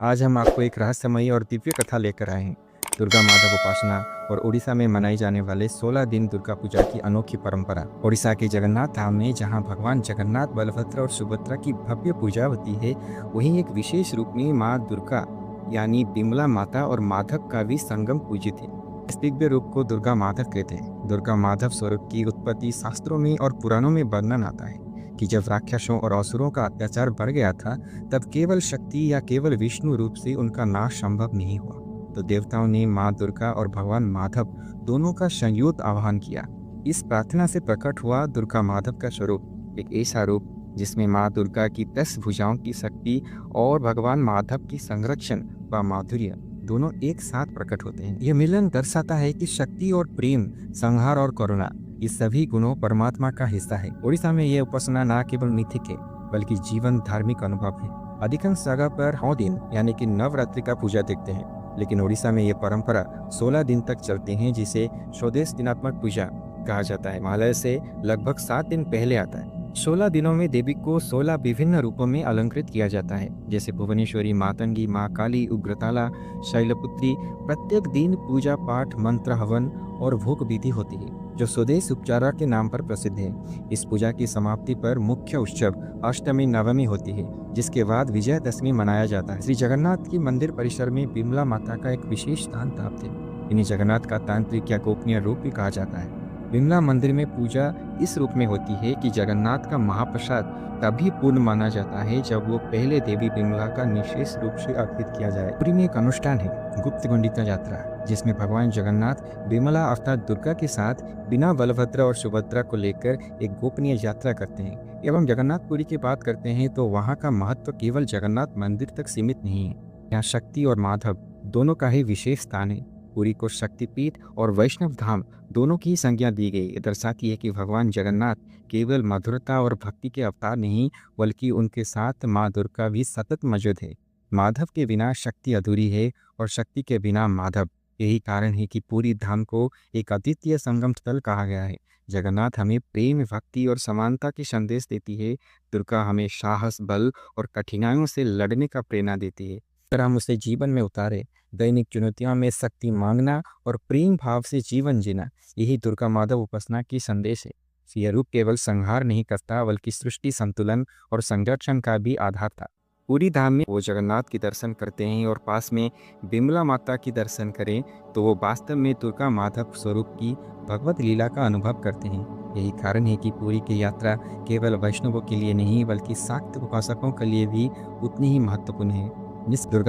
आज हम आपको एक रहस्यमयी और दिव्य कथा लेकर आए हैं। दुर्गा माधव उपासना और उड़ीसा में मनाई जाने वाले 16 दिन दुर्गा पूजा की अनोखी परंपरा। उड़ीसा के जगन्नाथ धाम में जहां भगवान जगन्नाथ, बलभद्र और सुभद्रा की भव्य पूजा होती है, वहीं एक विशेष रूप में माँ दुर्गा यानी बिमला माता और माधव का भी संगम पूजित है। इस दिव्य रूप को दुर्गा माधव कहते हैं। दुर्गा माधव स्वरूप की उत्पत्ति शास्त्रों में और पुराणों में वर्णन आता है कि जब राक्षसों और असुरों का अत्याचार बढ़ गया था, तब केवल शक्ति या केवल विष्णु रूप से उनका नाश संभव नहीं हुआ। तो देवताओं ने माँ दुर्गा और भगवान माधव दोनों का संयुक्त आह्वान किया। इस प्रार्थना से प्रकट हुआ दुर्गा माधव का स्वरूप, एक ऐसा रूप जिसमें माँ दुर्गा की 10 भुजाओं की शक्ति और भगवान माधव की संरक्षण व माधुर्य दोनों एक साथ प्रकट होते हैं। यह मिलन दर्शाता है कि शक्ति और प्रेम, संहार और करुणा, ये सभी गुणों परमात्मा का हिस्सा है। उड़ीसा में यह उपासना न केवल मिथिक है बल्कि जीवन धार्मिक अनुभव है। अधिकांश जगह पर 9 दिन यानी कि नवरात्रि का पूजा देखते हैं, लेकिन उड़ीसा में यह परंपरा 16 दिन तक चलते हैं, जिसे स्वदेश दिनात्मक पूजा कहा जाता है। हिमालय से लगभग 7 दिन पहले आता है। 16 दिनों में देवी को 16 विभिन्न रूपों में अलंकृत किया जाता है, जैसे भुवनेश्वरी, मातंगी, माँ काली, उग्रताला, शैलपुत्री। प्रत्येक दिन पूजा पाठ, मंत्र, हवन और भोग विधि होती है, जो स्वदेश उपचारा के नाम पर प्रसिद्ध है। इस पूजा की समाप्ति पर मुख्य उत्सव अष्टमी नवमी होती है, जिसके बाद विजयदशमी मनाया जाता है। श्री जगन्नाथ की मंदिर परिसर में बिमला माता का एक विशेष स्थान प्राप्त है। इन्हें जगन्नाथ का तांत्रिक या गोपनीय रूप भी कहा जाता है। बिमला मंदिर में पूजा इस रूप में होती है कि जगन्नाथ का महाप्रसाद तभी पूर्ण माना जाता है जब वो पहले देवी बिमला का निशेष रूप से अर्पित किया जाए। पुरी में एक अनुष्ठान है, गुप्त गुंडिता यात्रा, जिसमें भगवान जगन्नाथ बिमला अर्थात दुर्गा के साथ बिना बलभद्र और सुभद्रा को लेकर एक गोपनीय यात्रा करते हैं। एवं जगन्नाथपुरी की बात करते हैं तो वहाँ का महत्व केवल जगन्नाथ मंदिर तक सीमित नहीं है। यहाँ शक्ति और माधव दोनों का ही विशेष स्थान है। पुरी को शक्तिपीठ और वैष्णव धाम दोनों की संज्ञा दी गई। ये दर्शाती है कि भगवान जगन्नाथ केवल मधुरता और भक्ति के अवतार नहीं, बल्कि उनके साथ माँ दुर्गा भी सतत मौजूद है। माधव के बिना शक्ति अधूरी है और शक्ति के बिना माधव। यही कारण है कि पूरी धाम को एक अद्वितीय संगम स्थल कहा गया है। जगन्नाथ हमें प्रेम, भक्ति और समानता की संदेश देती है। दुर्गा हमें साहस, बल और कठिनाइयों से लड़ने का प्रेरणा देती है। अगर हम उसे जीवन में उतारे, दैनिक चुनौतियों में शक्ति मांगना और प्रेम भाव से जीवन जीना, यही दुर्गा माधव उपासना की संदेश है। यह रूप केवल संहार नहीं करता, बल्कि सृष्टि, संतुलन और संरक्षण का भी आधार था। पूरी धाम में वो जगन्नाथ की दर्शन करते हैं और पास में बिमला माता की दर्शन करें तो वो वास्तव में दुर्गा माधव स्वरूप की भगवत लीला का अनुभव करते हैं। यही कारण है कि पूरी की यात्रा केवल वैष्णवों के लिए नहीं, बल्कि शाक्त उपासकों के लिए भी उतनी ही महत्वपूर्ण है। जिस दुर्गा